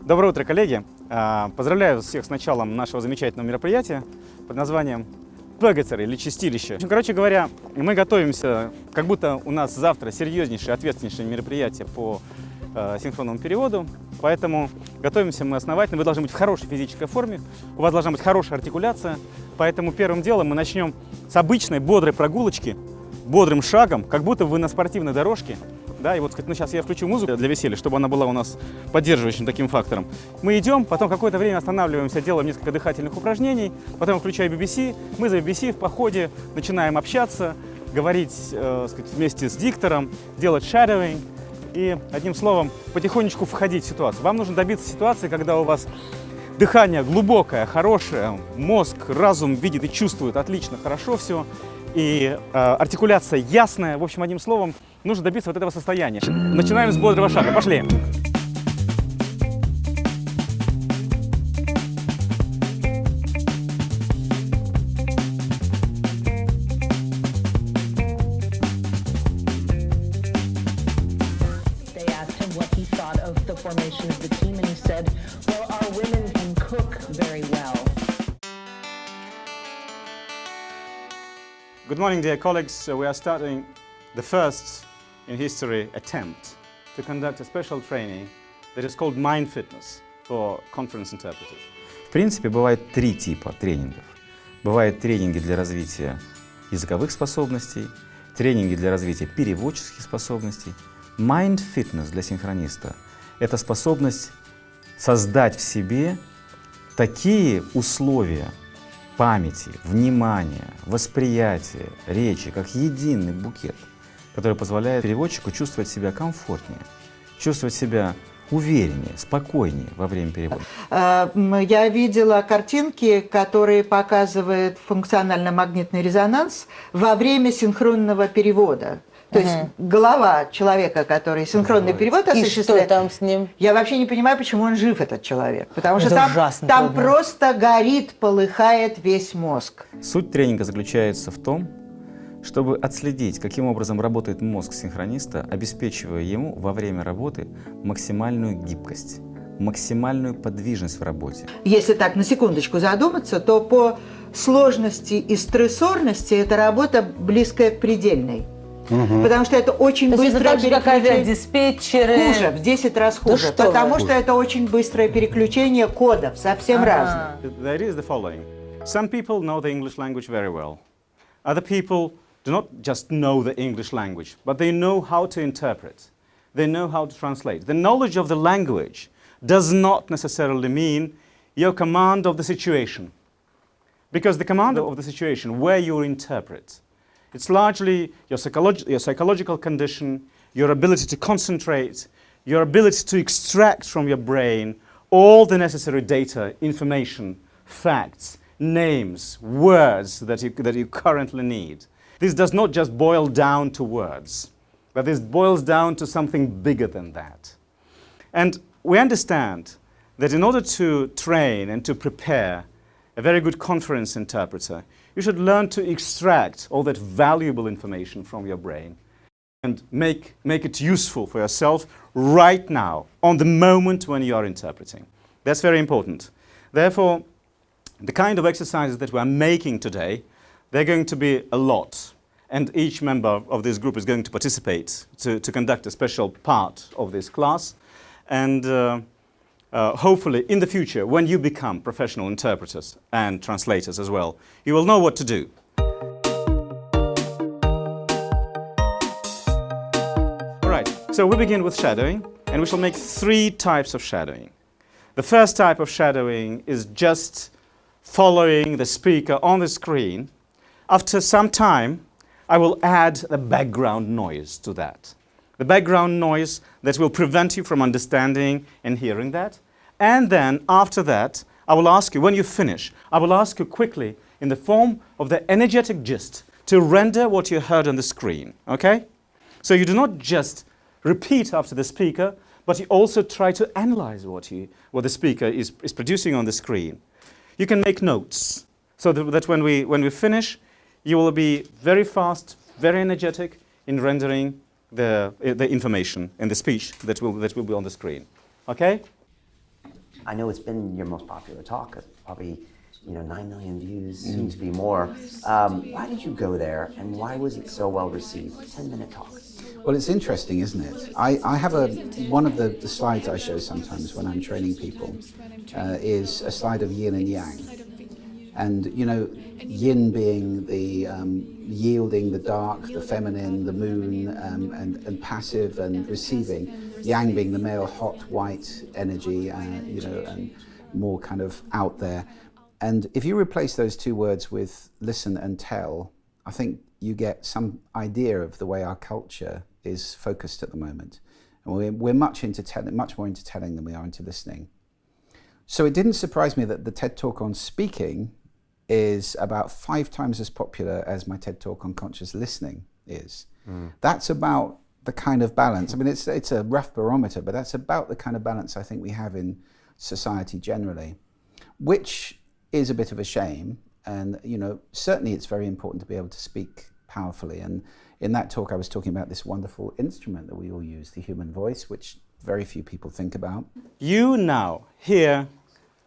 Доброе утро, коллеги! Поздравляю всех с началом нашего замечательного мероприятия под названием «Пегацер» или «Чистилище». Короче говоря, мы готовимся, как будто у нас завтра серьезнейшее, ответственнейшее мероприятие по синхронному переводу, поэтому готовимся мы основательно. Вы должны быть в хорошей физической форме, у вас должна быть хорошая артикуляция, поэтому первым делом мы начнем с обычной бодрой прогулочки, бодрым шагом, как будто вы на спортивной дорожке. Да, и вот сейчас я включу музыку для веселья, чтобы она была у нас поддерживающим таким фактором. Мы идем, потом какое-то время останавливаемся, делаем несколько дыхательных упражнений, потом включаю BBC, мы за BBC в походе начинаем общаться, говорить вместе с диктором, делать shadowing и, одним словом, потихонечку входить в ситуацию. Вам нужно добиться ситуации, когда у вас дыхание глубокое, хорошее, мозг, разум видит и чувствует отлично, хорошо все, и артикуляция ясная. В общем, одним словом, нужно добиться вот этого состояния. Начинаем с бодрого шага. Пошли! Good morning, dear colleagues. We are starting the first in history attempt to conduct a special training that is called mind fitness for conference interpreters. В принципе, бывает три типа тренингов. Бывают тренинги для развития языковых способностей, тренинги для развития переводческих способностей. Mind fitness для синхрониста — это способность создать в себе такие условия памяти, внимания, восприятия, речи, как единый букет, который позволяет переводчику чувствовать себя комфортнее, чувствовать себя увереннее, спокойнее во время перевода. Я видела картинки, которые показывают функционально-магнитный резонанс во время синхронного перевода. То есть голова человека, который синхронный перевод осуществляет. И что там с ним? Я вообще не понимаю, почему он жив, этот человек. Потому что там просто горит, полыхает весь мозг. Суть тренинга заключается в том, чтобы отследить, каким образом работает мозг синхрониста, обеспечивая ему во время работы максимальную гибкость, максимальную подвижность в работе. Если так на секундочку задуматься, то по сложности и стрессорности эта работа близкая к предельной. Потому что это очень быстрое переключение. Диспетчеры. Хуже, в 10 раз хуже. Потому что это очень быстрое переключение кодов, совсем разных. The idea is the following. Some people know the English language very well. Other people do not just know the English language, but they know how to interpret. They know how to translate. The knowledge of the language does not necessarily mean your command of the situation. Because the command of the situation, where you interpret, it's largely your psychological condition, your ability to concentrate, your ability to extract from your brain all the necessary data, information, facts, names, words that you currently need. This does not just boil down to words, but this boils down to something bigger than that. And we understand that in order to train and to prepare a very good conference interpreter, you should learn to extract all that valuable information from your brain and make it useful for yourself right now, on the moment when you are interpreting. That's very important. Therefore, the kind of exercises that we're making today, they're going to be a lot. And each member of this group is going to participate to conduct a special part of this class. And hopefully, in the future, when you become professional interpreters and translators as well, you will know what to do. All right, so we begin with shadowing, and we shall make 3 types of shadowing. The first type of shadowing is just following the speaker on the screen. After some time, I will add the background noise to that. The background noise that will prevent you from understanding and hearing that. And then, after that, I will ask you, when you finish, I will ask you quickly, in the form of the energetic gist, to render what you heard on the screen, okay? So you do not just repeat after the speaker, but you also try to analyze what the speaker is producing on the screen. You can make notes, so that when we finish, you will be very fast, very energetic in rendering the information and the speech that will be on the screen. Okay? I know it's been your most popular talk, probably 9 million views, soon to be more. Why did you go there, and why was it so well received? 10-minute talk. Well, it's interesting, isn't it? I have one of the slides I show sometimes when I'm training people is a slide of yin and yang. And, yin being the yielding, the dark, the feminine, the moon, and passive and receiving. Yang being the male, hot, white energy, and more kind of out there. And if you replace those two words with listen and tell, I think you get some idea of the way our culture is focused at the moment. And we're much more into telling than we are into listening. So it didn't surprise me that the TED Talk on speaking is about 5 times as popular as my TED Talk on conscious listening is. That's about the kind of balance. I mean, it's a rough barometer, but that's about the kind of balance I think we have in society generally, which is a bit of a shame. And, certainly it's very important to be able to speak powerfully. And in that talk, I was talking about this wonderful instrument that we all use, the human voice, which very few people think about. You now here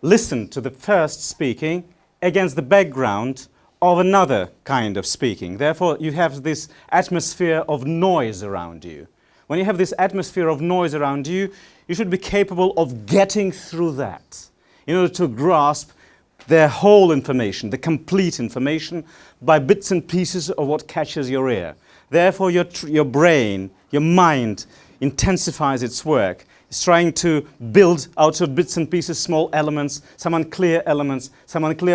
listen to the first speaking against the background of another kind of speaking. Therefore, you have this atmosphere of noise around you. When you have this atmosphere of noise around you, you should be capable of getting through that in order to grasp the whole information, the complete information, by bits and pieces of what catches your ear. Therefore, your brain, your mind intensifies its work. It's trying to build out of bits and pieces small elements, some unclear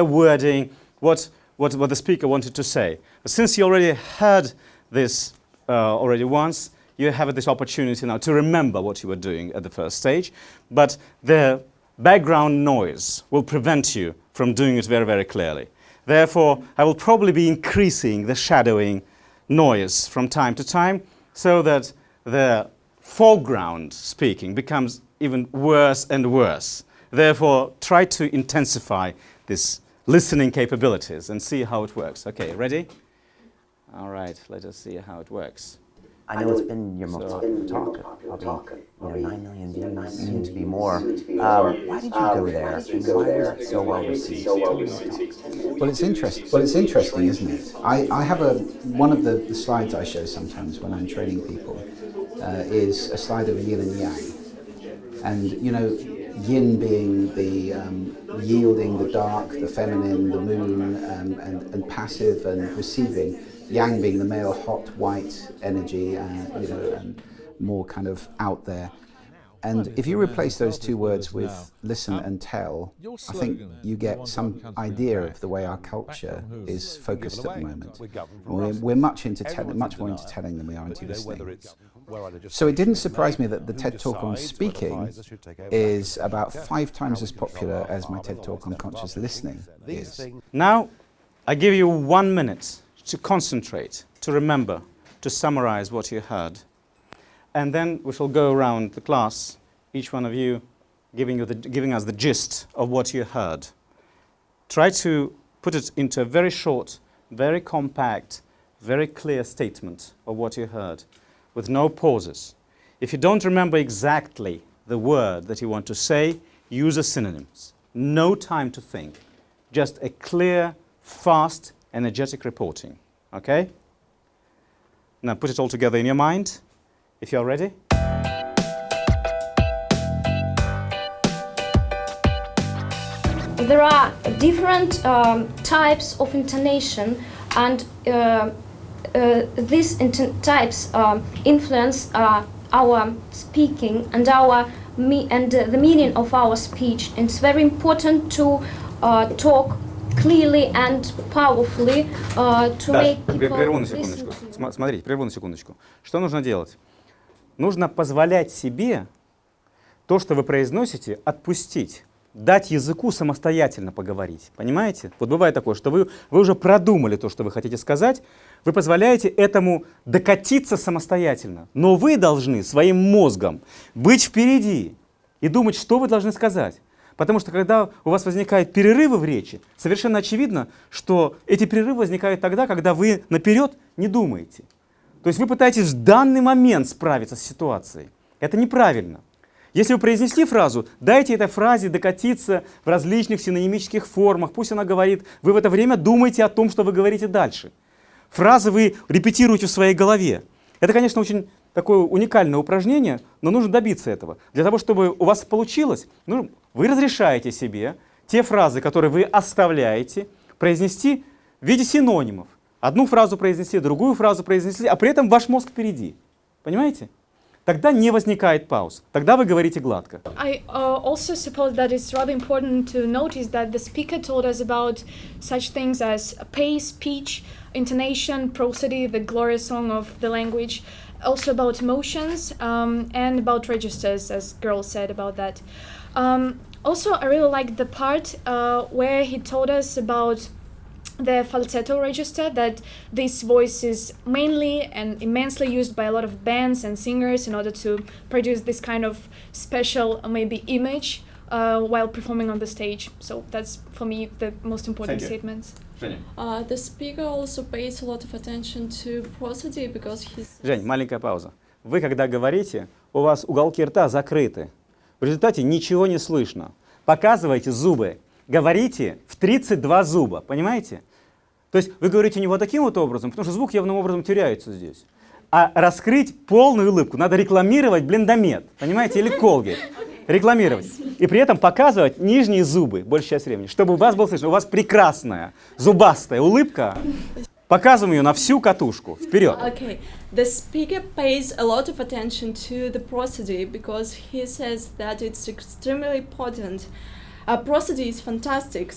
wording, what the speaker wanted to say. But since you already heard this already once, you have this opportunity now to remember what you were doing at the first stage. But the background noise will prevent you from doing it very, very clearly. Therefore, I will probably be increasing the shadowing noise from time to time so that the foreground speaking becomes even worse and worse. Therefore, try to intensify this listening capabilities and see how it works. Okay, ready? All right, let us see how it works. I know it's been your most popular talk, probably 9 million views, soon to be more. Why did you go there, and why was it so well received? Well, it's interesting, isn't it? I have one of the slides I show sometimes when I'm training people is a slide of yin and yang. And, yin being the yielding, the dark, the feminine, the moon, and passive and receiving. Yang being the male, hot, white energy, and more kind of out there. And if you replace those two words with listen and tell, I think you get some idea of the way our culture is focused at the moment. And we're much more into telling than we are into listening. So it didn't surprise me that the TED Talk on speaking is about 5 times as popular as my TED Talk on conscious listening is. Now, I give you 1 minute to concentrate, to remember, to summarize what you heard. And then we shall go around the class, each one of you giving us the gist of what you heard. Try to put it into a very short, very compact, very clear statement of what you heard, with no pauses. If you don't remember exactly the word that you want to say, use the synonyms. No time to think. Just a clear, fast, energetic reporting. Okay? Now put it all together in your mind, if you're ready. There are different types of intonation, and these types influence our speaking and the meaning of our speech. And it's very important to talk clearly and powerfully to make people listen to you. Смотрите, прерву на секундочку. Что нужно делать? Нужно позволять себе то, что вы произносите, отпустить. Дать языку самостоятельно поговорить. Понимаете? Вот бывает такое, что вы уже продумали то, что вы хотите сказать, вы позволяете этому докатиться самостоятельно. Но вы должны своим мозгом быть впереди и думать, что вы должны сказать. Потому что когда у вас возникают перерывы в речи, совершенно очевидно, что эти перерывы возникают тогда, когда вы наперед не думаете. То есть вы пытаетесь в данный момент справиться с ситуацией. Это неправильно. Если вы произнесли фразу, дайте этой фразе докатиться в различных синонимических формах, пусть она говорит, вы в это время думаете о том, что вы говорите дальше. Фразы вы репетируете в своей голове. Это, конечно, очень такое уникальное упражнение, но нужно добиться этого. Для того, чтобы у вас получилось, ну, вы разрешаете себе те фразы, которые вы оставляете, произнести в виде синонимов. Одну фразу произнесли, другую фразу произнесли, а при этом ваш мозг впереди. Понимаете? Тогда не возникает пауз. Тогда вы говорите гладко. I also suppose that it's rather important to notice that the speaker told us about such things as pace, speech, intonation, prosody, the glorious song of the language, also about emotions and about registers, as girl said about that. Also, I really liked the part where he told us about the falsetto register, that this voice is mainly and immensely used by a lot of bands and singers in order to produce this kind of special maybe image while performing on the stage. So that's for me the most important statements. The speaker also pays a lot of attention to prosody because he's... Жень, маленькая пауза. Вы, когда говорите, у вас уголки рта закрыты. В результате ничего не слышно. Показывайте зубы. Говорите в 32 зуба. Понимаете? То есть вы говорите не вот таким вот образом, потому что звук явным образом теряется здесь. А раскрыть полную улыбку. Надо рекламировать блендомет. Понимаете? Или Колгейт. Рекламировать. И при этом показывать нижние зубы большую часть времени, чтобы у вас было слышно. У вас прекрасная зубастая улыбка. Показываем ее на всю катушку. Вперед. Okay, the speaker pays a lot of attention to the prosody because he says that it's extremely important. Prosody is fantastic,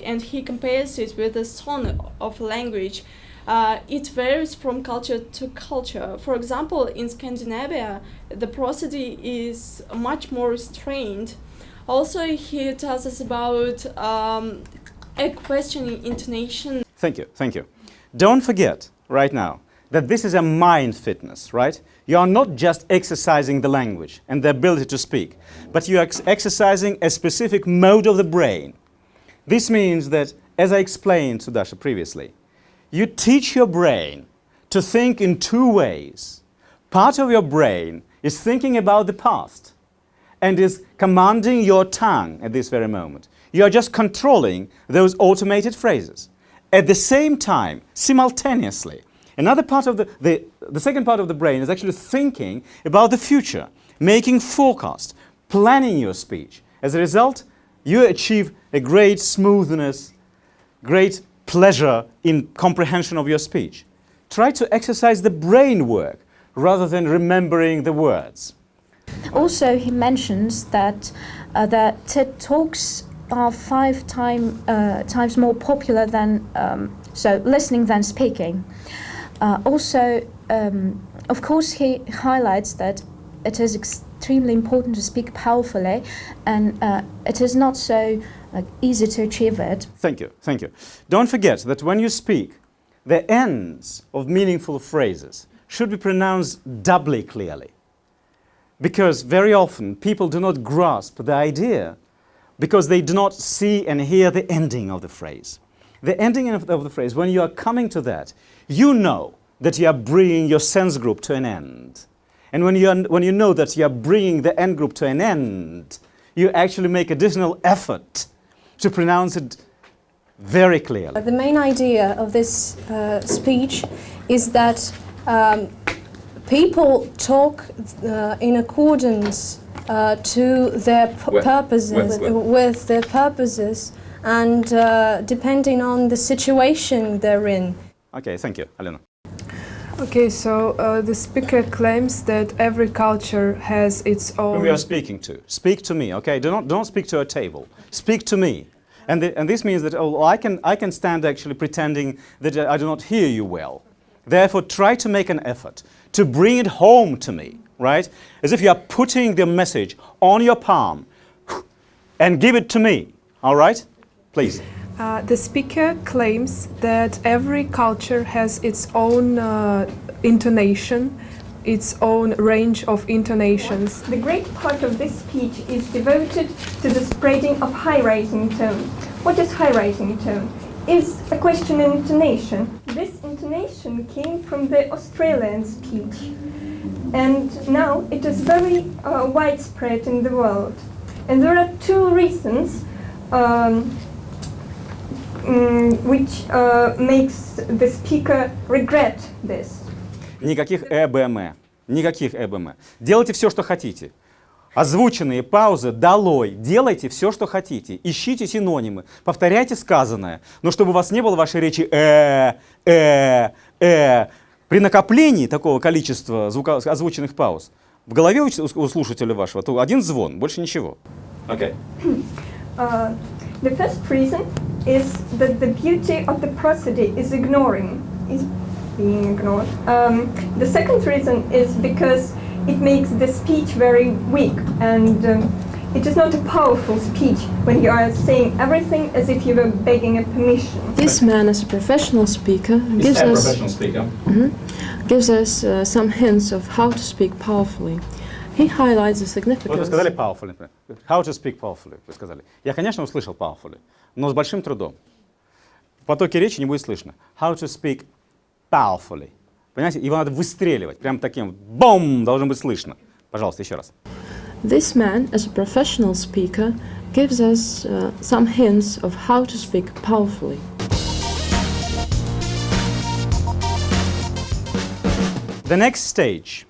and he compares it with the song of language. It varies from culture to culture. For example, in Scandinavia, the prosody is much more restrained. Also, he tells us about a questioning intonation. Thank you, thank you. Don't forget, right now, that this is a mind fitness, right? You are not just exercising the language and the ability to speak, but you are exercising a specific mode of the brain. This means that, as I explained to Dasha previously, you teach your brain to think in two ways. Part of your brain is thinking about the past and is commanding your tongue at this very moment. You are just controlling those automated phrases. At the same time, simultaneously, another part of the second part of the brain is actually thinking about the future, making forecasts, planning your speech. As a result, you achieve a great smoothness, great pleasure in comprehension of your speech. Try to exercise the brain work rather than remembering the words. Also, he mentions that the TED Talks are 5 times more popular than listening than speaking. Also, of course, he highlights that it is extremely important to speak powerfully, and it is not so easy to achieve it. Thank you, thank you. Don't forget that when you speak, the ends of meaningful phrases should be pronounced doubly clearly. Because very often people do not grasp the idea because they do not see and hear the ending of the phrase. The ending of the phrase, when you are coming to that, you know that you are bringing your sense group to an end. And when you know that you are bringing the end group to an end, you actually make additional effort to pronounce it very clearly. The main idea of this speech is that people talk in accordance to their purposes, with their purposes, and depending on the situation they're in. Okay, thank you, Alena. Okay, so the speaker claims that every culture has its own... Whom you are speaking to. Speak to me, okay? Don't speak to a table. Speak to me. And this means that I can stand actually pretending that I do not hear you well. Therefore, try to make an effort to bring it home to me, right? As if you are putting the message on your palm and give it to me, all right? Please. The speaker claims that every culture has its own intonation, its own range of intonations. The great part of this speech is devoted to the spreading of high-rising tone. What is high-rising tone? Is a question in intonation. This intonation came from the Australian speech. and now it is very widespread in the world. And there are two reasons which makes the speaker regret this. Никаких ЭБМ. Никаких ЭБМ. Делайте все, что хотите. Озвученные паузы долой. Делайте все, что хотите. Ищите синонимы. Повторяйте сказанное. Но чтобы у вас не было в вашей речи При накоплении такого количества озвученных пауз в голове у слушателя вашего то один звон, больше ничего. Okay. The first reason is that the beauty of the prosody is being ignored. The second reason is because it makes the speech very weak, and it is not a powerful speech when you are saying everything as if you were begging a permission. This man, as a professional speaker, gives us some hints of how to speak powerfully. He highlights the significance. Вот вы сказали powerfully. How to speak powerfully, вы сказали. Я, конечно, услышал powerfully, но с большим трудом. В потоке речи не будет слышно. How to speak powerfully. Понимаете, его надо выстреливать, прям таким, бом, должно быть слышно. Пожалуйста, еще раз. This man, as a professional speaker, gives us some hints of how to speak powerfully. The next stage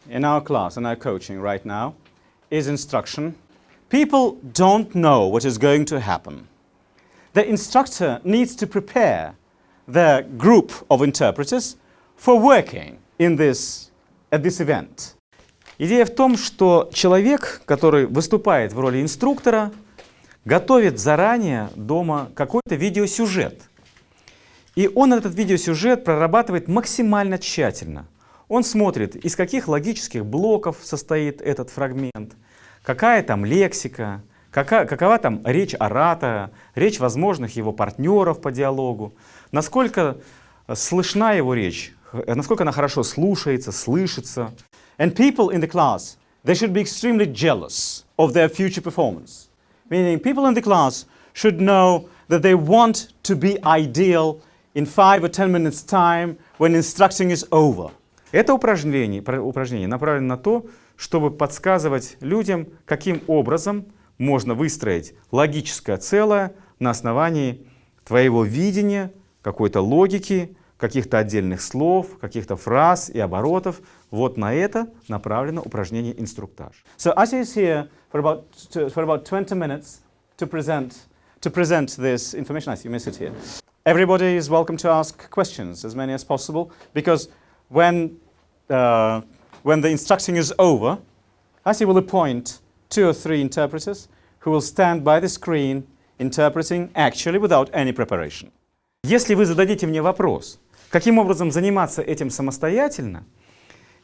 in our class, in our coaching right now, is instruction. People don't know what is going to happen. The instructor needs to prepare the group of interpreters for working at this event. Идея в том, что человек, который выступает в роли инструктора, готовит заранее дома какой-то видеосюжет. И он этот видеосюжет прорабатывает максимально тщательно. Он смотрит, из каких логических блоков состоит этот фрагмент, какая там лексика, какова там речь оратора, речь возможных его партнеров по диалогу, насколько слышна его речь, насколько она хорошо слушается, слышится. And people in the class, they should be extremely jealous of their future performance. Meaning people in the class should know that they want to be ideal in 5 or 10 minutes time when instructing is over. Это упражнение направлено на то, чтобы подсказывать людям, каким образом можно выстроить логическое целое на основании твоего видения, какой-то логики, каких-то отдельных слов, каких-то фраз и оборотов. Вот на это направлено упражнение инструктаж. So Asya is here for about 20 minutes to present this information. I see you miss it here. Everybody is welcome to ask questions, as many as possible, because when the instruction is over, Asya will appoint 2 or 3 interpreters who will stand by the screen interpreting actually without any preparation. Если вы зададите мне вопрос, каким образом заниматься этим самостоятельно,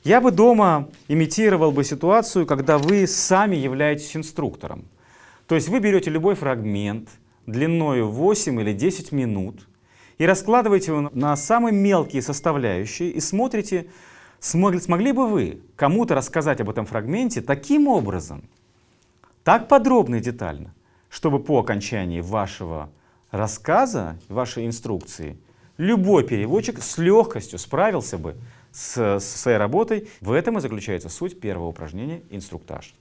я бы дома имитировал бы ситуацию, когда вы сами являетесь инструктором. То есть вы берете любой фрагмент длиною 8 или 10 минут и раскладываете его на самые мелкие составляющие и смотрите, смогли бы вы кому-то рассказать об этом фрагменте таким образом, так подробно и детально, чтобы по окончании вашего рассказа, вашей инструкции, любой переводчик с легкостью справился бы с своей работой. В этом и заключается суть первого упражнения «Инструктаж».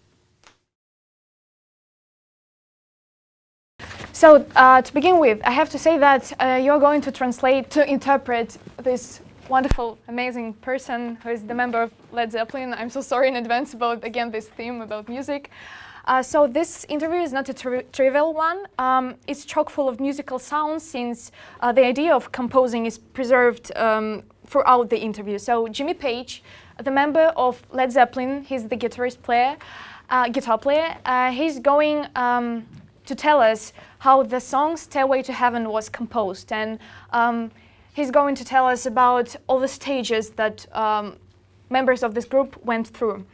So, to begin with, I have to say that you're going to interpret this wonderful, amazing person who is the member of Led Zeppelin. I'm so sorry in advance about, again, this theme about music. So this interview is not a trivial one. It's chock full of musical sounds, since the idea of composing is preserved throughout the interview. So Jimmy Page, the member of Led Zeppelin, he's the guitar player. He's going to tell us how the song Stairway to Heaven was composed, and he's going to tell us about all the stages that members of this group went through.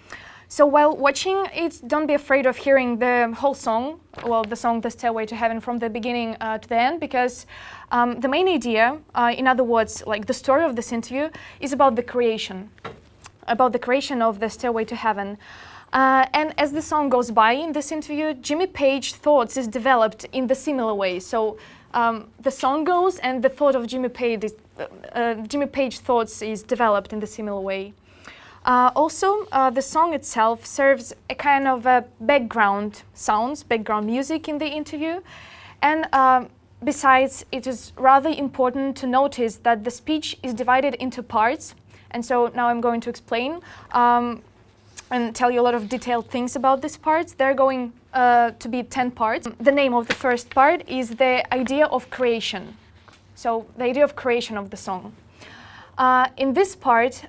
So while watching it, don't be afraid of hearing the whole song, well, the song The Stairway to Heaven, from the beginning to the end, because the main idea, in other words, like the story of this interview, is about the creation of the Stairway to Heaven. And as the song goes by in this interview, Jimmy Page's thoughts is developed in the similar way. So the song goes, and the thought of Jimmy Page's thoughts is developed in the similar way. Also, the song itself serves a kind of a background sounds, background music in the interview. And besides, it is rather important to notice that the speech is divided into parts. And so now I'm going to explain and tell you a lot of detailed things about these parts. They're going to be 10 parts. The name of the first part is the idea of creation. So the idea of creation of the song. In this part,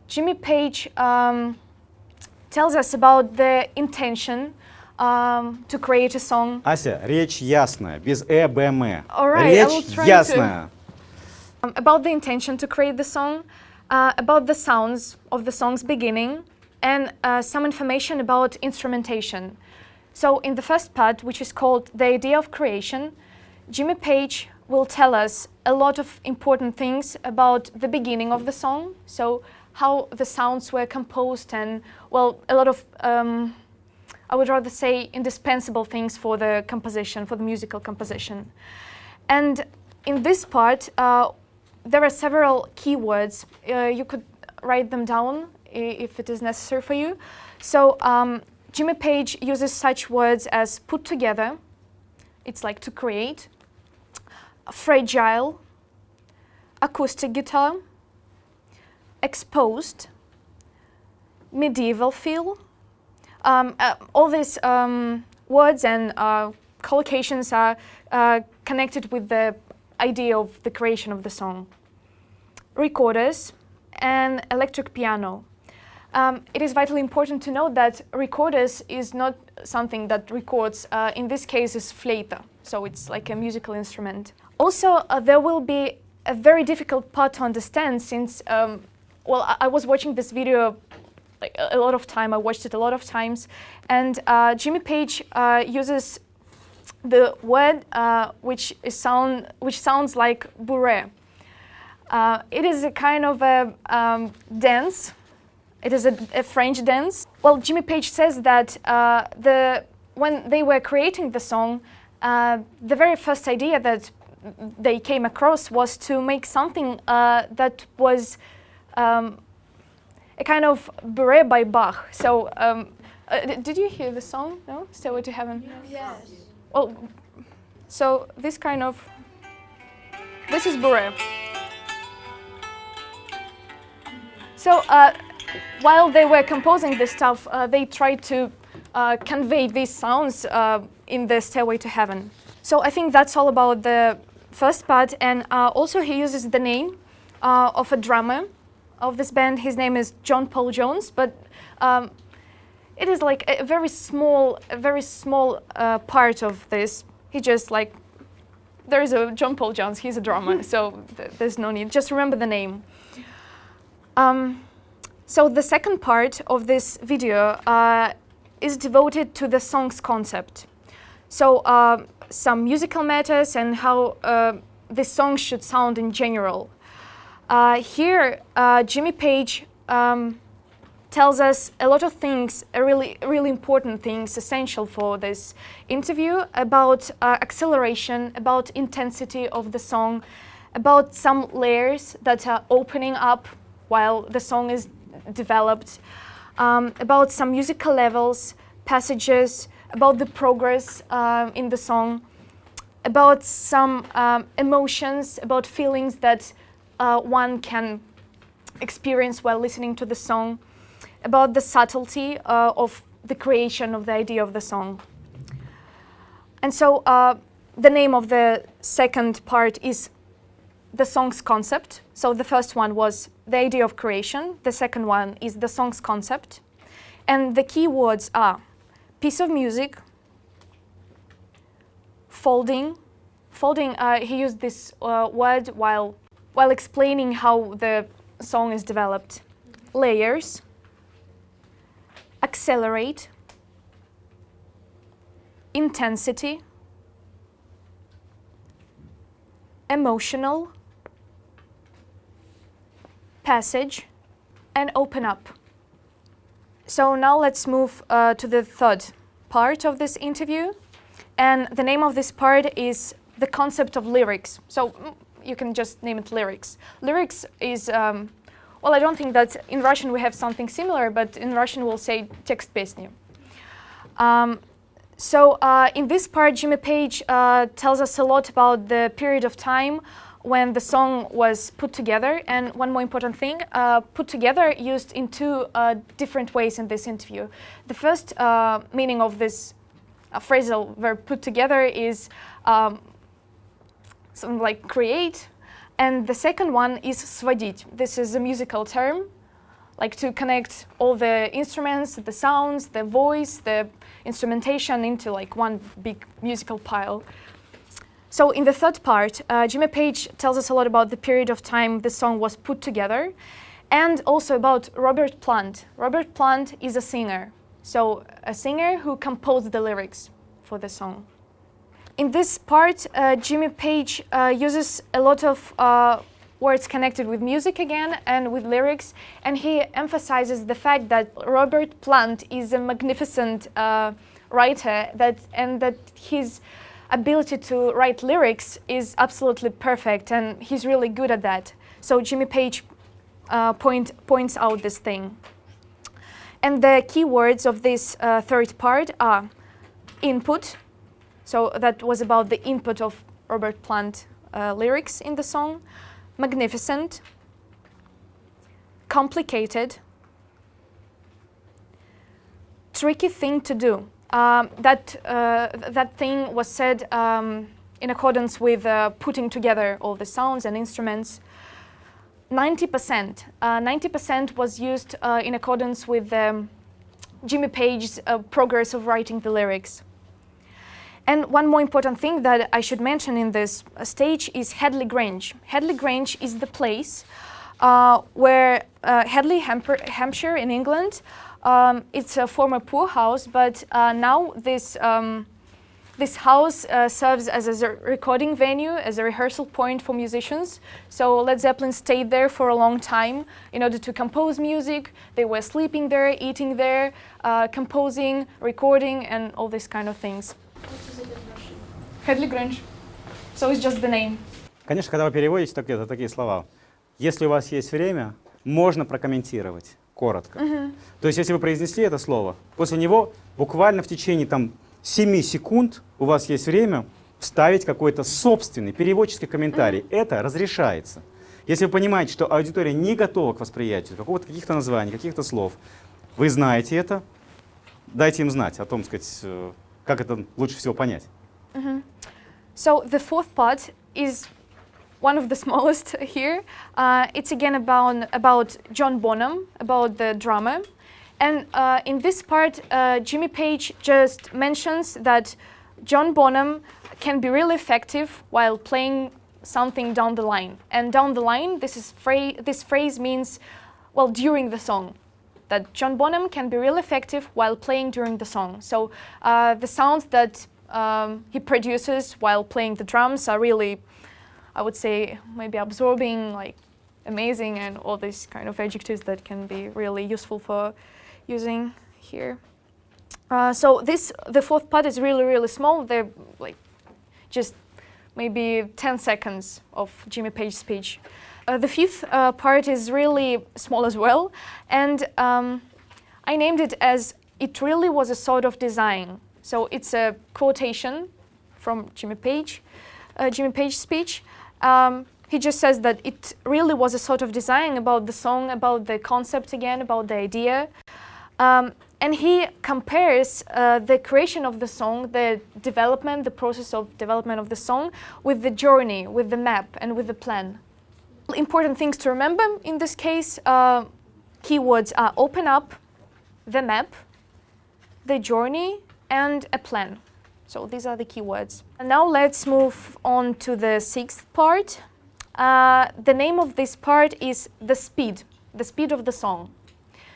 Jimmy Page tells us about the intention to create a song. Ася, речь ясная, без «э», «б», «м». All right, I will Речь try ясная. About the intention to create the song, about the sounds of the song's beginning, and some information about instrumentation. So in the first part, which is called The Idea of Creation, Jimmy Page will tell us a lot of important things about the beginning of the song, so how the sounds were composed and, well, a lot of, I would rather say, indispensable things for the composition, for the musical composition. And in this part, there are several keywords. You could write them down if it is necessary for you. So Jimmy Page uses such words as put together, it's like to create, fragile, acoustic guitar, exposed, medieval feel. All these words and collocations are connected with the idea of the creation of the song. Recorders and electric piano. It is vitally important to note that recorders is not something that records, in this case is flauta, so it's like a musical instrument. Also, there will be a very difficult part to understand since, well, I was watching this video like a lot of time, I watched it a lot of times, and Jimmy Page uses the word which sounds like bourrée. It is a kind of a dance. It is a French dance. Well, Jimmy Page says that when they were creating the song, the very first idea that they came across was to make something that was a kind of bourrée by Bach. So, did you hear the song? No? Stairway to Heaven? Yes. Well, so this is bourrée. So, while they were composing this stuff, they tried to convey these sounds in the Stairway to Heaven. So I think that's all about the first part, and also he uses the name of a drummer of this band. His name is John Paul Jones, but it is like a very small part of this. He just like, there is a John Paul Jones, he's a drummer, so there's no need, just remember the name. So the second part of this video is devoted to the song's concept. So some musical matters and how this song should sound in general. Here, Jimmy Page tells us a lot of things, really important things, essential for this interview, about acceleration, about intensity of the song, about some layers that are opening up while the song is developed, about some musical levels, passages, about the progress in the song, about some emotions, about feelings that one can experience while listening to the song, about the subtlety of the creation of the idea of the song. And so the name of the second part is the song's concept. So the first one was the idea of creation. The second one is the song's concept. And the key words are piece of music, folding. Folding, he used this word while explaining how the song is developed. Layers, accelerate, intensity, emotional, passage, and open up. So now let's move to the third part of this interview. And the name of this part is the concept of lyrics. So you can just name it lyrics. Lyrics is, well, well, I don't think that in Russian we have something similar, but in Russian we'll say текст песни. So in this part, Jimmy Page tells us a lot about the period of time when the song was put together. And one more important thing, put together used in two different ways in this interview. The first meaning of this phrasal verb put together is something like create. And the second one is сводить. This is a musical term, like to connect all the instruments, the sounds, the voice, the instrumentation into like one big musical pile. So in the third part, Jimmy Page tells us a lot about the period of time the song was put together, and also about Robert Plant. Robert Plant is a singer, so a singer who composed the lyrics for the song. In this part, Jimmy Page uses a lot of words connected with music again and with lyrics, and he emphasizes the fact that Robert Plant is a magnificent writer, and that his ability to write lyrics is absolutely perfect, and he's really good at that. So Jimmy Page points out this thing. And the key words of this third part are input. So that was about the input of Robert Plant lyrics in the song. Magnificent, complicated, tricky thing to do. That thing was said in accordance with putting together all the sounds and instruments. 90%. 90% was used in accordance with Jimmy Page's progress of writing the lyrics. And one more important thing that I should mention in this stage is Headley Grange. Headley Grange is the place where Headley, Hampshire in England, it's a former poorhouse, but now this house serves as a recording venue, as a rehearsal point for musicians. So Led Zeppelin stayed there for a long time in order to compose music. They were sleeping there, eating there, composing, recording, and all these kind of things. What is it in Russian? Headley Grange. So it's just the name. Конечно, когда вы переводите такие слова, если у вас есть время, можно прокомментировать коротко. То есть, если вы произнесли это слово, после него буквально в течение 7 секунд у вас есть время вставить какой-то собственный переводческий комментарий. Это разрешается. Если вы понимаете, что аудитория не готова к восприятию каких-то названий, каких-то слов, вы знаете это, дайте им знать о том, сказать, как это лучше всего понять. So the fourth part is one of the smallest here. It's again about John Bonham, about the drummer. And in this part, Jimmy Page just mentions that John Bonham can be really effective while playing something down the line. And down the line, this phrase means, well, during the song. That John Bonham can be really effective while playing during the song. So the sounds that he produces while playing the drums are really, I would say, maybe absorbing, like amazing, and all these kind of adjectives that can be really useful for using here. So the fourth part is really, really small. They're like just maybe 10 seconds of Jimmy Page's speech. The fifth part is really small as well, and I named it as "It really was a sort of design." So it's a quotation from Jimmy Page's speech. He just says that it really was a sort of design about the song, about the concept again, about the idea. And he compares the creation of the song, the development, the process of development of the song, with the journey, with the map, and with the plan. Important things to remember in this case, keywords are open up, the map, the journey, and a plan. So these are the keywords. And now let's move on to the sixth part. The name of this part is the speed of the song.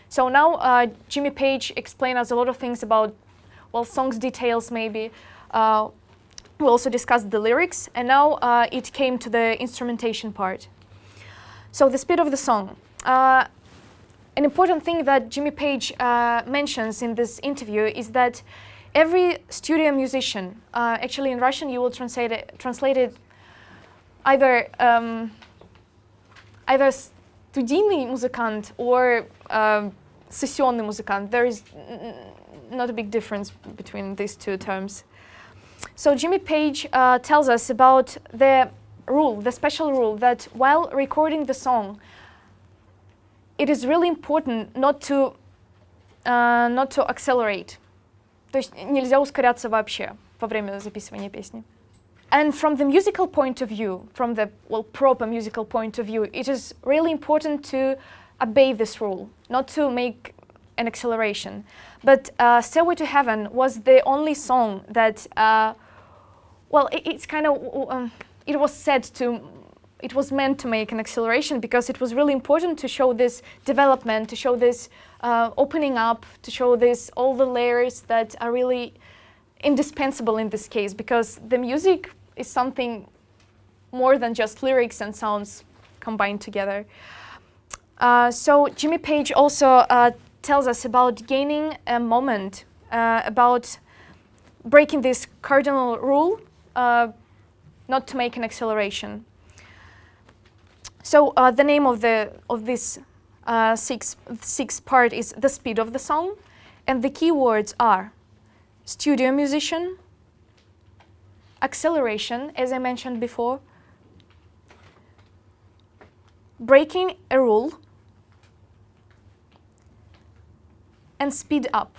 So now Jimmy Page explained us a lot of things about, well, songs details maybe. We also discussed the lyrics, and now it came to the instrumentation part. So the speed of the song. An important thing that Jimmy Page mentions in this interview is that every studio musician, actually in Russian you will translate it either студийный музыкант or сессионный музыкант. There is not a big difference between these two terms. So Jimmy Page tells us about the rule, the special rule, that while recording the song, it is really important not to accelerate. То есть нельзя ускоряться вообще во время записывания песни. And from the musical point of view, from the proper musical point of view, it is really important to obey this rule, not to make an acceleration. But Stairway to Heaven was the only song that, it was said to, it was meant to make an acceleration because it was really important to show this development, to show this opening up, to show this all the layers that are really indispensable in this case, because the music is something more than just lyrics and sounds combined together. So Jimmy Page also tells us about gaining a moment, about breaking this cardinal rule, not to make an acceleration. So the name of this sixth part is The Speed of the Song, and the key words are studio musician, acceleration, as I mentioned before, breaking a rule, and speed up.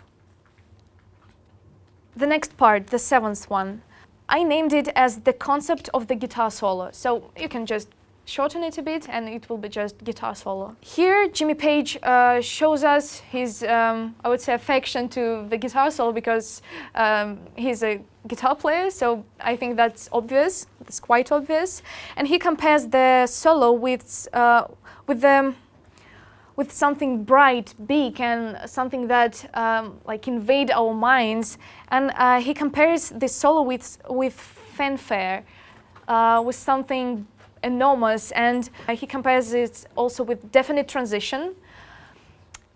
The next part, the seventh one, I named it as the concept of the guitar solo. So you can just shorten it a bit and it will be just guitar solo. Here Jimmy Page shows us his, I would say, affection to the guitar solo because he's a guitar player, so I think that's obvious, it's quite obvious. And he compares the solo with something bright, big, and something that like invade our minds. And he compares this solo with fanfare, with something enormous, and he compares it also with definite transition.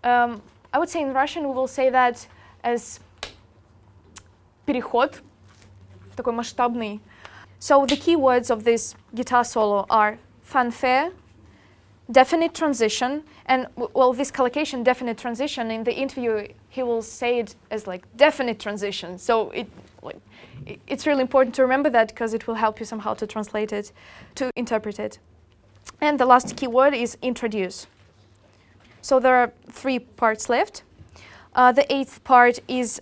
I would say in Russian we will say that as переход, такой масштабный. So the key words of this guitar solo are fanfare, definite transition, and this collocation, definite transition, in the interview he will say it as like definite transition. So it's really important to remember that because it will help you somehow to translate it, to interpret it. And the last key word is introduce. So there are 3 parts left. The 8th part is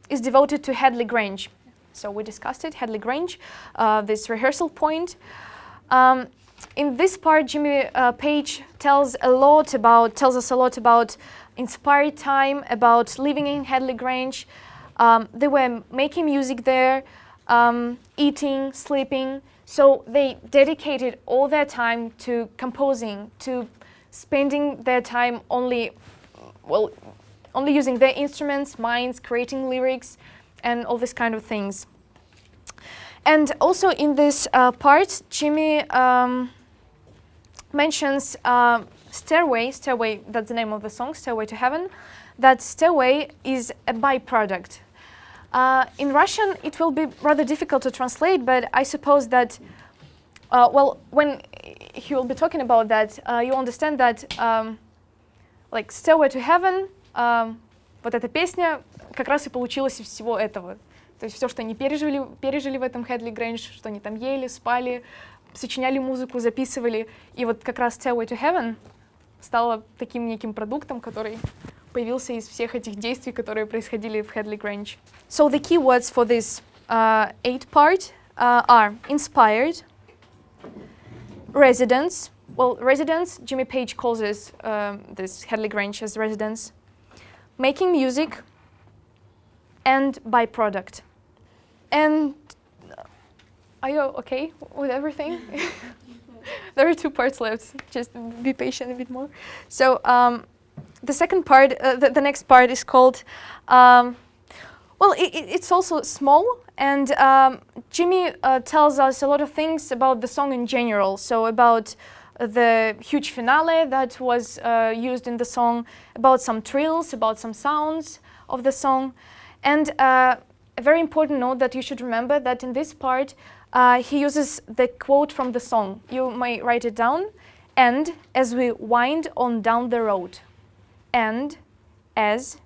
devoted to Hadley Grange. So we discussed it, Hadley Grange, this rehearsal point. In this part, Jimmy Page tells us a lot about inspired time, about living in Hadley Grange. They were making music there, eating, sleeping. So they dedicated all their time to composing, to spending their time only using their instruments, minds, creating lyrics, and all this kind of things. And also in this part, Jimmy mentions Stairway, that's the name of the song, Stairway to Heaven, that stairway is a byproduct. In Russian, it will be rather difficult to translate, but I suppose that, when he will be talking about that, you understand that, like Stairway to Heaven, вот эта песня как раз и получилась из всего этого. То есть все, что они пережили в этом Hadley Grange, что они там ели, спали, сочиняли музыку, записывали. И вот как раз Stairway to Heaven стала таким неким продуктом, который появился из всех этих действий, которые происходили в Hadley Grange. So the key words for this 8th part are inspired, residence. Well, residence, Jimmy Page calls this Hadley Grange as residence. Making music, and byproduct. And are you okay with everything? There are 2 parts left. Just be patient a bit more. So the second part, the next part is called, it's also small, and Jimmy tells us a lot of things about the song in general. So about the huge finale that was used in the song, about some trills, about some sounds of the song. And a very important note that you should remember that in this part, he uses the quote from the song. You may write it down. And as we wind on down the road. And as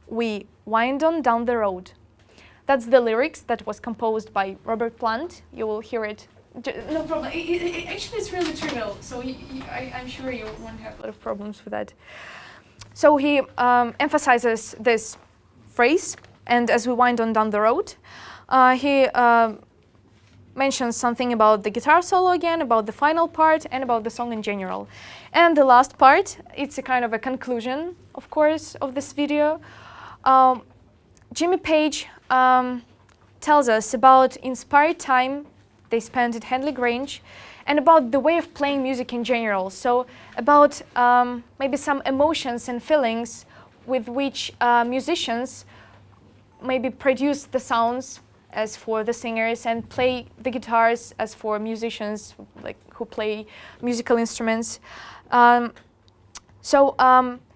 we wind on down the road. That's the lyrics that was composed by Robert Plant. You will hear it. No problem. Actually, it's really trivial, so I'm sure you won't have a lot of problems with that. So he emphasizes this phrase, and as we wind on down the road, he mentions something about the guitar solo again, about the final part, and about the song in general. And the last part, it's a kind of a conclusion, of course, of this video. Jimmy Page tells us about inspired time they spent at Henley Grange, and about the way of playing music in general. So about maybe some emotions and feelings with which musicians maybe produce the sounds as for the singers, and play the guitars as for musicians like who play musical instruments.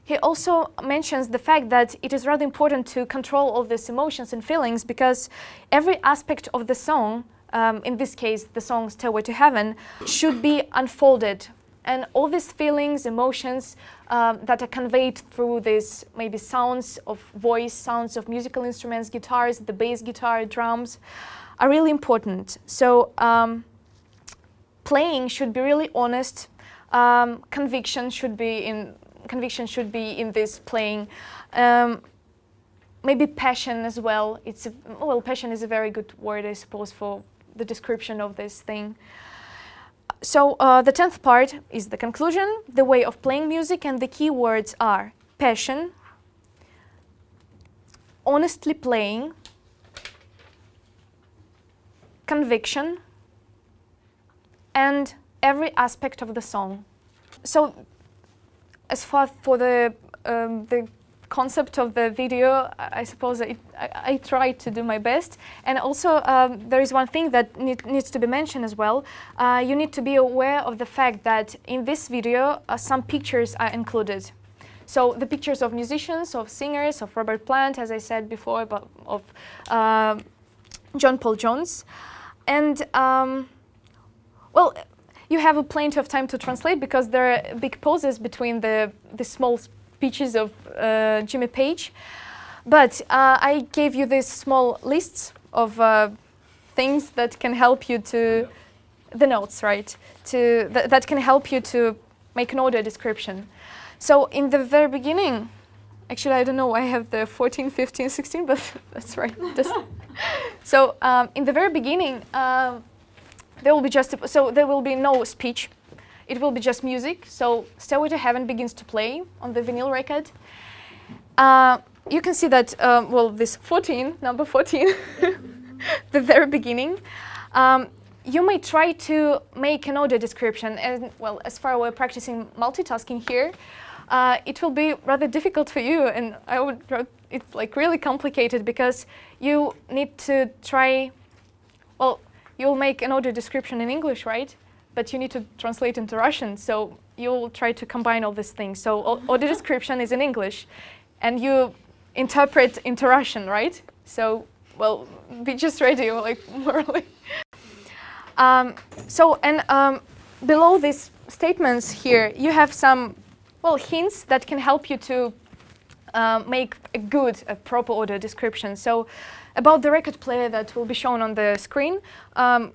He also mentions the fact that it is rather important to control all these emotions and feelings, because every aspect of the song, in this case the song Stairway to Heaven, should be unfolded. And all these feelings, emotions that are conveyed through these maybe sounds of voice, sounds of musical instruments, guitars, the bass guitar, drums, are really important. So playing should be really honest. Conviction should be in this playing. Maybe passion as well. Passion is a very good word, I suppose, for the description of this thing. So the 10th part is the conclusion, the way of playing music, and the key words are passion, honestly playing, conviction, and every aspect of the song. So as far for the concept of the video, I suppose I tried to do my best. And also there is one thing that needs to be mentioned as well. You need to be aware of the fact that in this video some pictures are included. So the pictures of musicians, of singers, of Robert Plant, as I said before, of John Paul Jones. And well, you have plenty of time to translate, because there are big pauses between the small speeches of Jimmy Page. But I gave you these small lists of things that can help you to, the notes, right? That can help you to make an audio description. So in the very beginning, actually I don't know, I have the 14, 15, 16, but that's right. So in the very beginning, there will be no speech. It will be just music. So Stairway to Heaven begins to play on the vinyl record. You can see that, this 14, number 14, the very beginning. You may try to make an audio description, and well, as far as we're practicing multitasking here, it will be rather difficult for you, and it's like really complicated, because you need to try, you'll make an audio description in English, right? But you need to translate into Russian, so you'll try to combine all these things. So audio description is in English, and you interpret into Russian, right? So, well, be just ready, like, morally. Below these statements here, you have some, hints that can help you to make a proper audio description. So, about the record player that will be shown on the screen,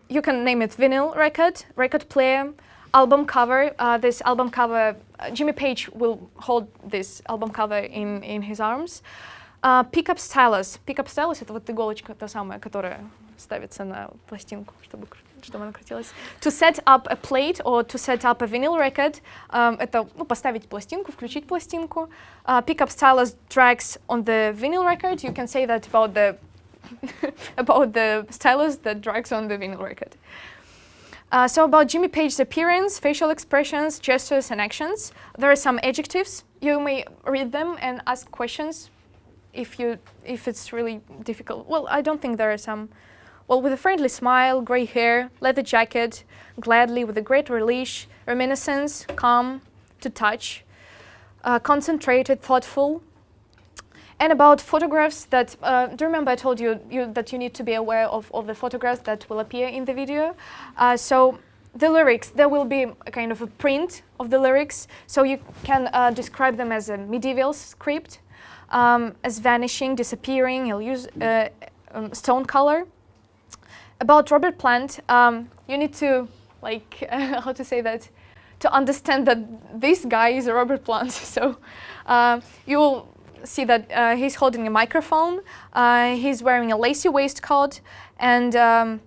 you can name it vinyl record player, album cover. This album cover, Jimmy Page will hold this album cover in his arms. Pickup stylus. Pickup stylus — это вот иголочка та самая, которая ставится на пластинку, чтобы она крутилась. To set up a plate or to set up a vinyl record. Это поставить пластинку, включить пластинку. Pickup stylus drags on the vinyl record. You can say that about the about the stylus that drags on the vinyl record. So about Jimmy Page's appearance, facial expressions, gestures, and actions, there are some adjectives. You may read them and ask questions if it's really difficult. Well, I don't think there are some. Well, with a friendly smile, gray hair, leather jacket, gladly, with a great relish, reminiscence, calm, to touch, concentrated, thoughtful. And about photographs that, do you remember I told you that you need to be aware of all the photographs that will appear in the video? So the lyrics, there will be a kind of a print of the lyrics, so you can describe them as a medieval script, as vanishing, disappearing. He'll use stone color. About Robert Plant, you need to, like, how to say that, to understand that this guy is a Robert Plant. So you will see that he's holding a microphone, he's wearing a lacy waistcoat, and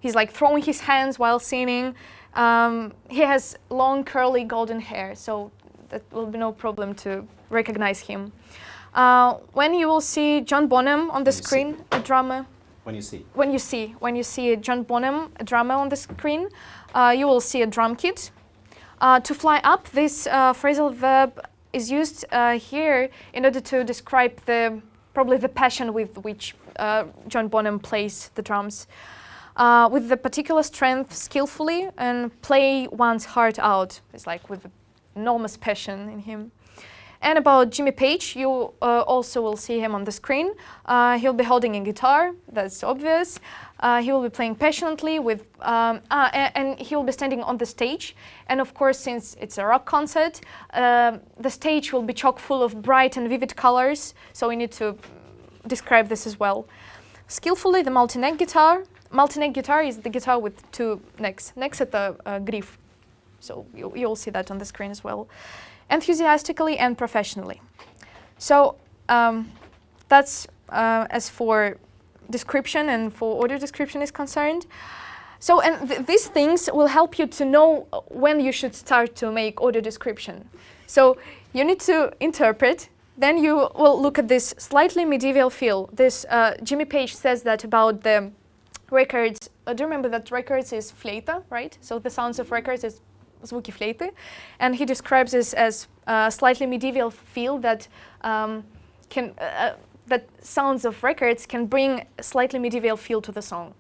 he's like throwing his hands while singing. He has long curly golden hair, so that will be no problem to recognize him. When you will see John Bonham on the screen, a drummer. When you see. When you see John Bonham, a drummer on the screen, you will see a drum kit. To fly up, this phrasal verb is used here in order to describe probably the passion with which John Bonham plays the drums. With the particular strength, skillfully, and play one's heart out. It's like with enormous passion in him. And about Jimmy Page, you also will see him on the screen. He'll be holding a guitar, that's obvious. He will be playing passionately with, and he will be standing on the stage. And of course, since it's a rock concert, the stage will be chock full of bright and vivid colors, so we need to describe this as well. Skillfully, the multi-neck guitar. Multi-neck guitar is the guitar with two necks at the griff. So you'll see that on the screen as well. Enthusiastically and professionally. So that's as for description and for audio description is concerned. So and these things will help you to know when you should start to make audio description. So you need to interpret, then you will look at this slightly medieval feel. This Jimmy Page says that about the records. Do you remember that records is flauta, right? So the sounds of records is звуки флейты, and he describes this as a slightly medieval feel that that sounds of records can bring a slightly medieval feel to the song.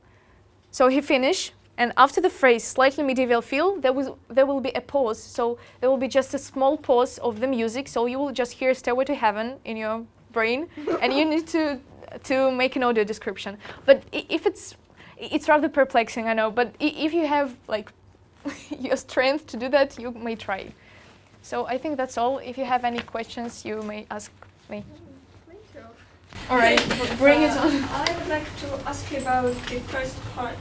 So he finished, and after the phrase "slightly medieval feel," there will be a pause. So there will be just a small pause of the music. So you will just hear "Stairway to Heaven" in your brain, and you need to make an audio description. But if it's rather perplexing, I know. But if you have like your strength to do that, you may try. So I think that's all. If you have any questions, you may ask me. Thank you. All right, bring it on. I would like to ask you about the first part,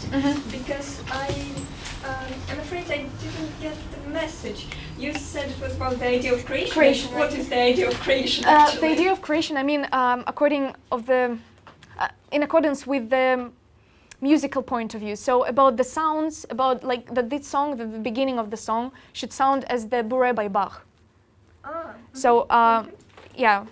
because I'm afraid I didn't get the message. You said it was about the idea of creation. Creation, What is the idea of creation, The actually? idea of creation, I mean, in accordance with the musical point of view. So about the sounds, about like this song, the beginning of the song should sound as the Bourrée by Bach. So yeah,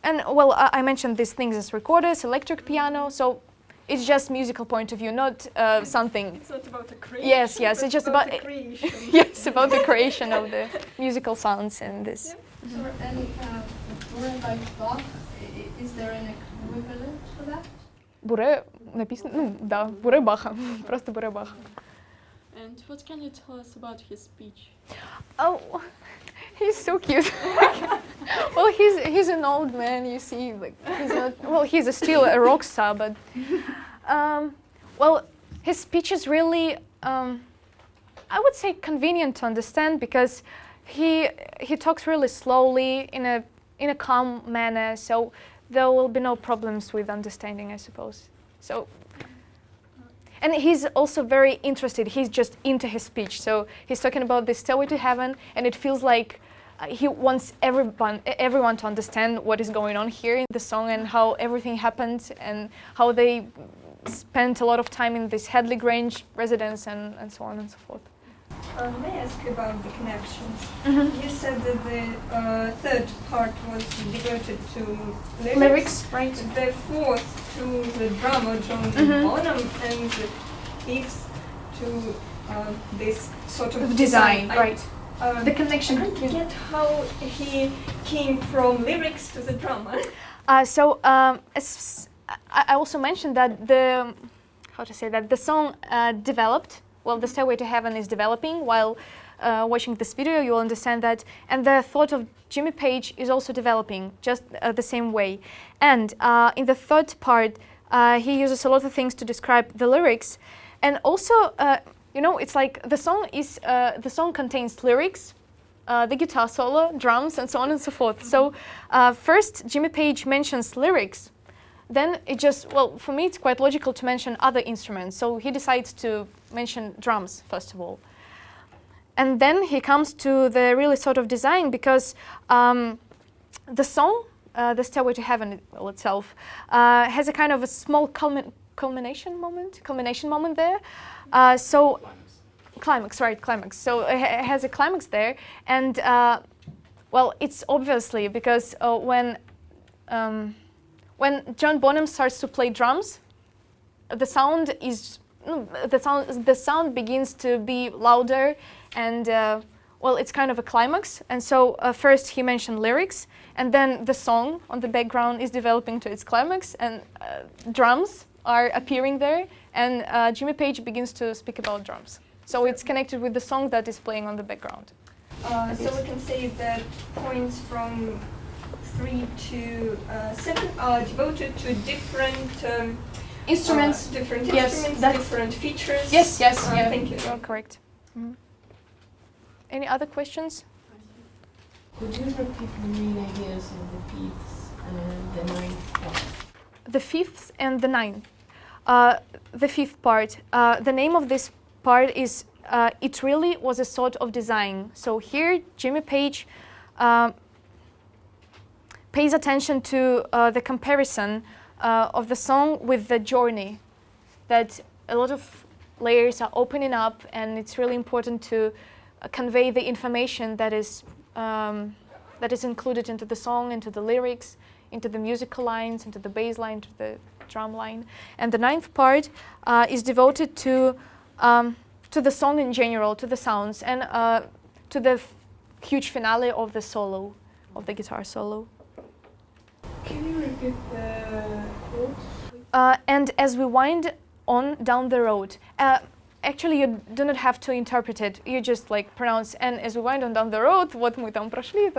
and well, I mentioned these things as recorders, electric piano. So it's just musical point of view, not something. It's not about the creation. Yes, it's just about the creation. yes, about the creation of the musical sounds in this. So, and Bourrée by Bach, is there an equivalent for that? Буре написано, ну да, Буре Баха, просто Буре Баха. And what can you tell us about his speech? Oh, he's so cute. Well, he's an old man, you see, like he's not. Well, he's still a rock star, but well, his speech is really, I would say, convenient to understand because he talks really slowly in a calm manner, so there will be no problems with understanding, I suppose. So, and he's also very interested. He's just into his speech. So he's talking about the Stairway to Heaven, and it feels like he wants everyone to understand what is going on here in the song and how everything happened and how they spent a lot of time in this Headley Grange residence and so on and so forth. May I ask you about the connections? You said that the third part was devoted to lyrics, right? The fourth to the drummer John Bonham, and the fifth to this sort of design, right? The connection. I can't get how he came from lyrics to the drummer. I also mentioned that the song developed. Well, the Stairway to Heaven is developing. While watching this video, you will understand that. And the thought of Jimmy Page is also developing, just the same way. And in the third part, he uses a lot of things to describe the lyrics. And also, you know, it's like the song contains lyrics, the guitar solo, drums, and so on and so forth. So first Jimmy Page mentions lyrics, then it just, well, for me it's quite logical to mention other instruments. So he decides to mention drums first of all. And then he comes to the really sort of design, because the song, the Stairway to Heaven itself, has a kind of a small culmination moment there. Climax. So it has a climax there, and well, it's obviously because when John Bonham starts to play drums, the sound begins to be louder, and well, it's kind of a climax. And so first he mentioned lyrics, and then the song on the background is developing to its climax, and drums are appearing there, and Jimmy Page begins to speak about drums. So it's connected with the song that is playing on the background. So we can say that points from 3 to 7 are devoted to different Instruments. Different Yes, instruments, that's different features. Yes, yeah. Thank you. You're correct. Mm-hmm. Any other questions? Could you repeat the main ideas of the fifth and the ninth part? The fifth and the ninth. The fifth part. The name of this part is It Really Was a Sort of Design. So here Jimmy Page pays attention to the comparison of the song with the journey, that a lot of layers are opening up, and it's really important to convey the information that is included into the song, into the lyrics, into the musical lines, into the bass line, to the drum line. And the ninth part is devoted to the song in general, to the sounds, and to the huge finale of the solo, of the guitar solo. Can you repeat the quote? And as we wind on down the road, actually you do not have to interpret it, you just like pronounce, and as we wind on down the road, вот мы там прошли,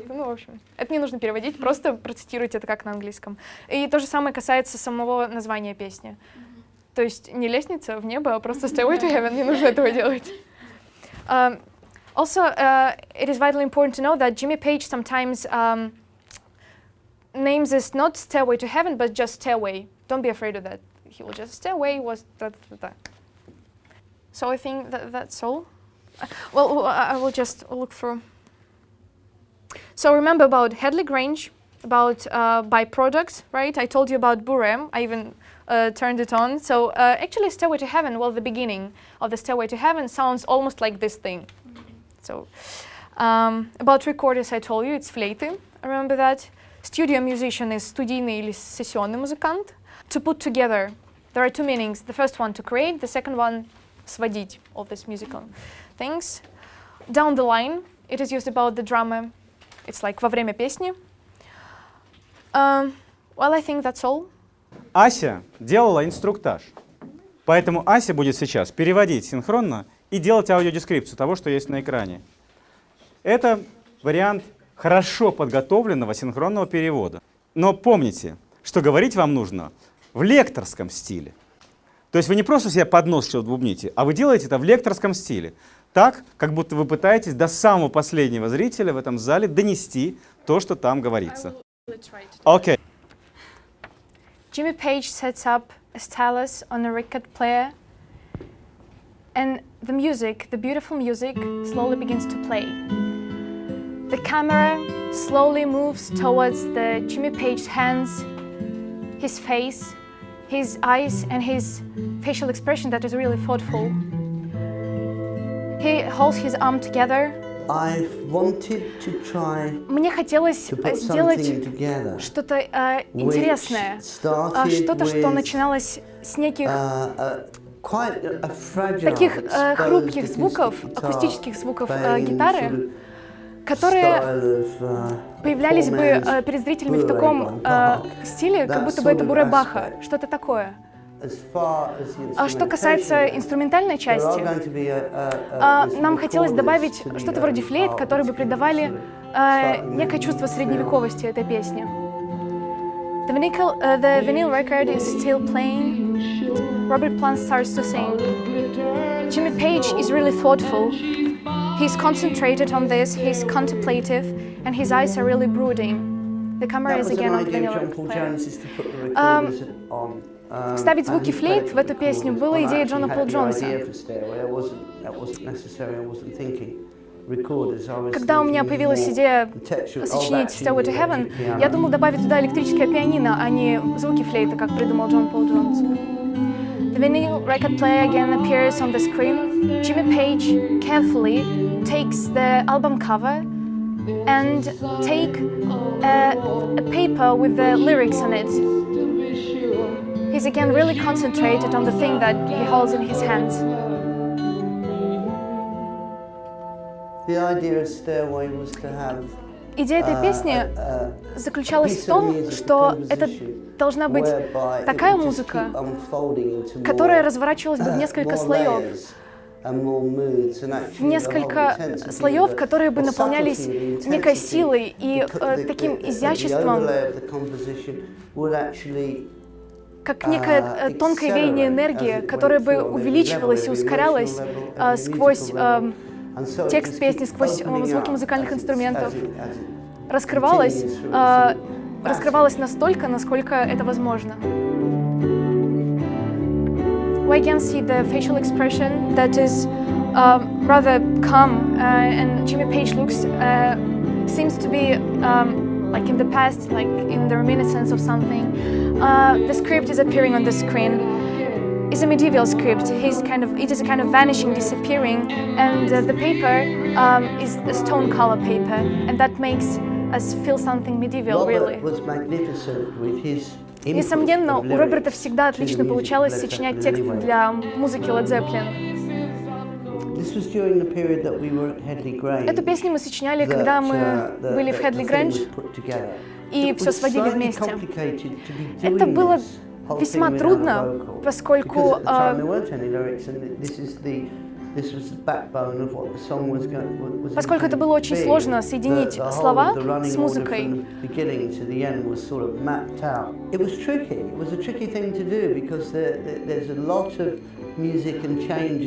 ну, в общем, это не нужно переводить, просто процитируйте это как на английском. И то же самое касается самого названия песни. То есть не лестница в небо, а просто Stairway to Heaven, не нужно этого делать. Also, it is vitally important to know that Jimmy Page sometimes names this not Stairway to Heaven, but just Stairway. Don't be afraid of that. He will just, Stairway was that. So I think that's all. Well, I will just look through. So remember about Headley Grange, about byproducts, right? I told you about Burem. I even turned it on. So actually Stairway to Heaven, well, the beginning of the Stairway to Heaven sounds almost like this thing. So about recorders, I told you, it's флейты. Remember that? Studio musician is студийный или сессионный музыкант. To put together, there are two meanings. The first one, to create. The second one, сводить all these musical things. Down the line, it is used about the drummer. It's like во время песни. Well, I think that's all. Ася делала инструктаж. Поэтому Ася будет сейчас переводить синхронно и делать аудиодескрипцию того, что есть на экране. Это вариант хорошо подготовленного синхронного перевода. Но помните, что говорить вам нужно в лекторском стиле. То есть вы не просто себе под нос что-то бубните, а вы делаете это в лекторском стиле. Так, как будто вы пытаетесь до самого последнего зрителя в этом зале донести то, что там говорится. Окей. Jimmy Page sets up a stylus on a record player, and the music, the beautiful music, slowly begins to play. The camera slowly moves towards the Jimmy Page's hands, his face, his eyes, and his facial expression that is really thoughtful. He holds his arm together. Мне хотелось сделать что-то интересное, что-то, что начиналось с неких таких хрупких звуков, акустических звуков гитары, которые появлялись бы перед зрителями в таком стиле, как будто бы это буре Баха, что-то такое. А что касается инструментальной части, нам хотелось добавить что-то вроде флейт, которые бы придавали некое чувство средневековости этой песне. The vinyl record is still playing. Robert Plant starts to sing. Jimmy Page is really thoughtful. He's concentrated on this, he's contemplative, and his eyes are really brooding. The camera is again on the vanilla player. Вставить звуки флейт в эту песню была идея Джона Пола Джонса. Когда у меня появилась идея сочинить Stairway to Heaven, я думал добавить туда электрическое пианино, а не звуки флейты, как придумал Джон Пол Джонс. The vinyl record player again appears on the screen. Jimmy Page carefully takes the album cover and take a paper with the lyrics on it. He's again really concentrated on the thing that he holds in his hands. The idea of Stairway was to have Идея этой песни заключалась в том, что это должна быть такая музыка, которая разворачивалась бы в несколько слоев. В несколько слоев, которые бы наполнялись некой силой и таким изяществом, как некое тонкое веяние энергии, которое бы увеличивалось и ускорялось сквозь текст песни, сквозь звуки музыкальных инструментов, раскрывалась настолько, насколько это возможно. We can see the facial expression that is rather calm, and Jimmy Page seems to be like in the past, like in the reminiscence of something. The script is appearing on the screen. It's a medieval script. It is a kind of vanishing, disappearing, and the paper is a stone color paper, and that makes us feel something medieval, really. was magnificent with his Несомненно, у Роберта всегда отлично получалось сочинять тексты для музыки Led Zeppelin. Эту песню мы сочиняли, когда мы были в Headley Grange и все сводили вместе. Это было весьма трудно, поскольку это было очень сложно соединить слова с музыкой.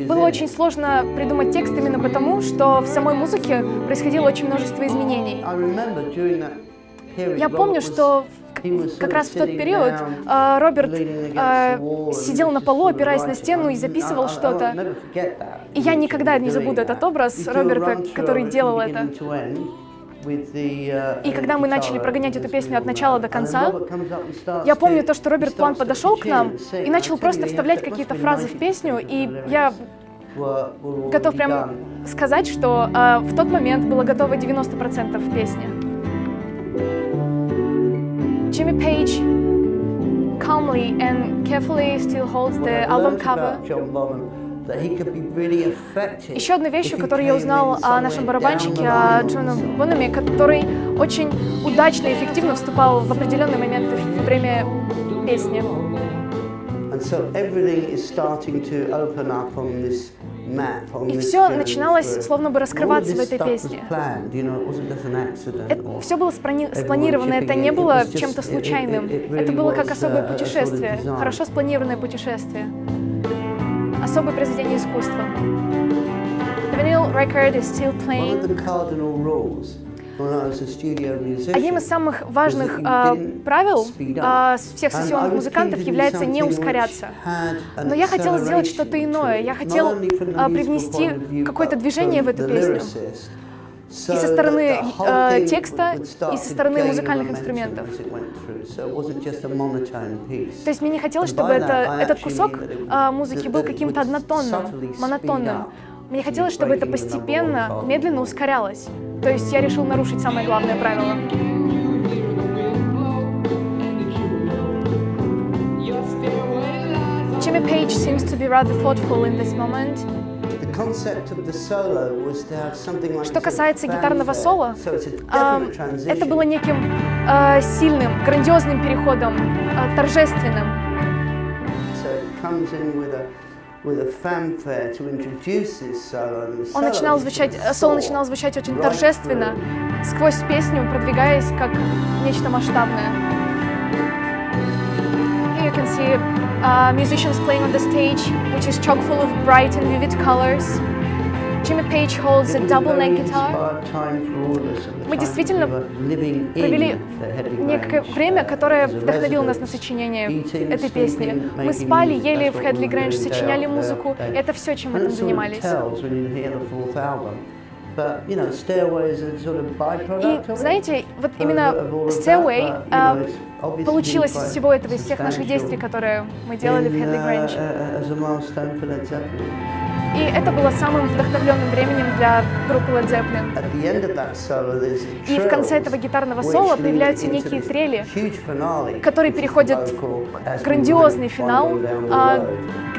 Было очень сложно придумать текст именно потому, что в самой музыке происходило очень множество изменений. Я помню, что как раз в тот период Роберт сидел на полу, опираясь на стену и записывал что-то. И я никогда не забуду этот образ Роберта, который делал это. И когда мы начали прогонять эту песню от начала до конца, я помню то, что Роберт Плант подошел к нам и начал просто вставлять какие-то фразы в песню, и я готов прям сказать, что в тот момент было готово 90% песни. Jimmy Page calmly and carefully still holds the album cover. Еще одной вещью, которую я узнал о нашем барабанщике, о Джоне Бонаме, который очень удачно и эффективно вступал в определенные моменты во время песни. И все начиналось словно бы раскрываться в этой песне. Все было спланировано, это не было чем-то случайным. Это было как особое путешествие, хорошо спланированное путешествие. Особое произведение искусства. The vinyl record is still playing. Одним из самых важных правил всех сессионных музыкантов является не ускоряться. Но я хотела сделать что-то иное. Я хотела привнести какое-то движение в эту песню. И со стороны текста, и со стороны музыкальных инструментов. То есть мне не хотелось, чтобы этот кусок музыки был каким-то однотонным, монотонным. Мне хотелось, чтобы это постепенно, медленно ускорялось. То есть я решил нарушить самое главное правило. Jimmy Page seems to be rather thoughtful in this moment. Что касается гитарного соло, это было неким сильным, грандиозным переходом, торжественным. Соло начинало звучать очень торжественно, сквозь песню продвигаясь как нечто масштабное. Here you can see musicians playing on the stage, which is chock full of bright and vivid colors. Jimmy Page holds a double neck guitar. Мы действительно провели некое время, которое вдохновило нас на сочинение этой песни. Мы спали, ели в Headley Grange, сочиняли музыку, и это все, чем мы там занимались. И знаете, вот именно Stairway получилось из всего этого, из всех наших действий, которые мы делали в Headley Grange. И это было самым вдохновленным временем для группы Led Zeppelin. И в конце этого гиtarного соло появляются некие трели, которые переходят в грандиозный финал,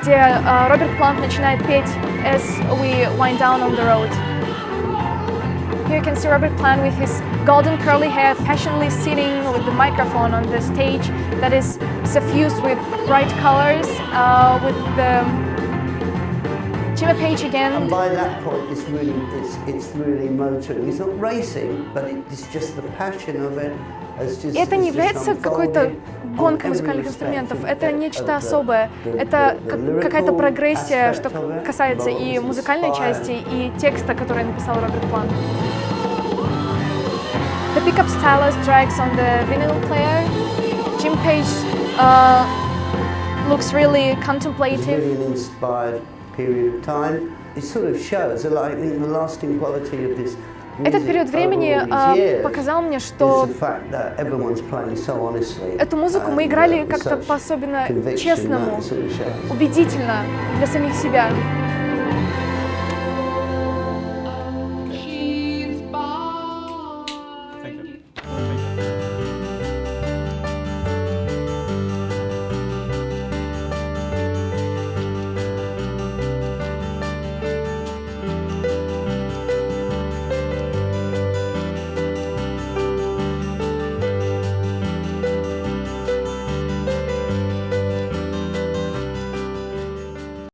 где Роберт Плант начинает петь «As we wind down on the road». Here you can see Robert Plant with his golden curly hair passionately sitting with the microphone on the stage that is suffused with bright colors, with the Jimmy Page again. And by that point, it's really motoring. It's not racing, but it's just the passion of it. Это не является какой-то гонкой музыкальных инструментов, это нечто особое, это какая-то прогрессия, что касается и музыкальной части, и текста, который написал Роберт Плант. The pickup stylus drags on the vinyl player. Jim Page looks really contemplative. It's really an inspired period of time. It sort of shows, like, the lasting quality of this. Этот период времени показал мне, что эту музыку мы играли как-то по-особенно честному, убедительно для самих себя.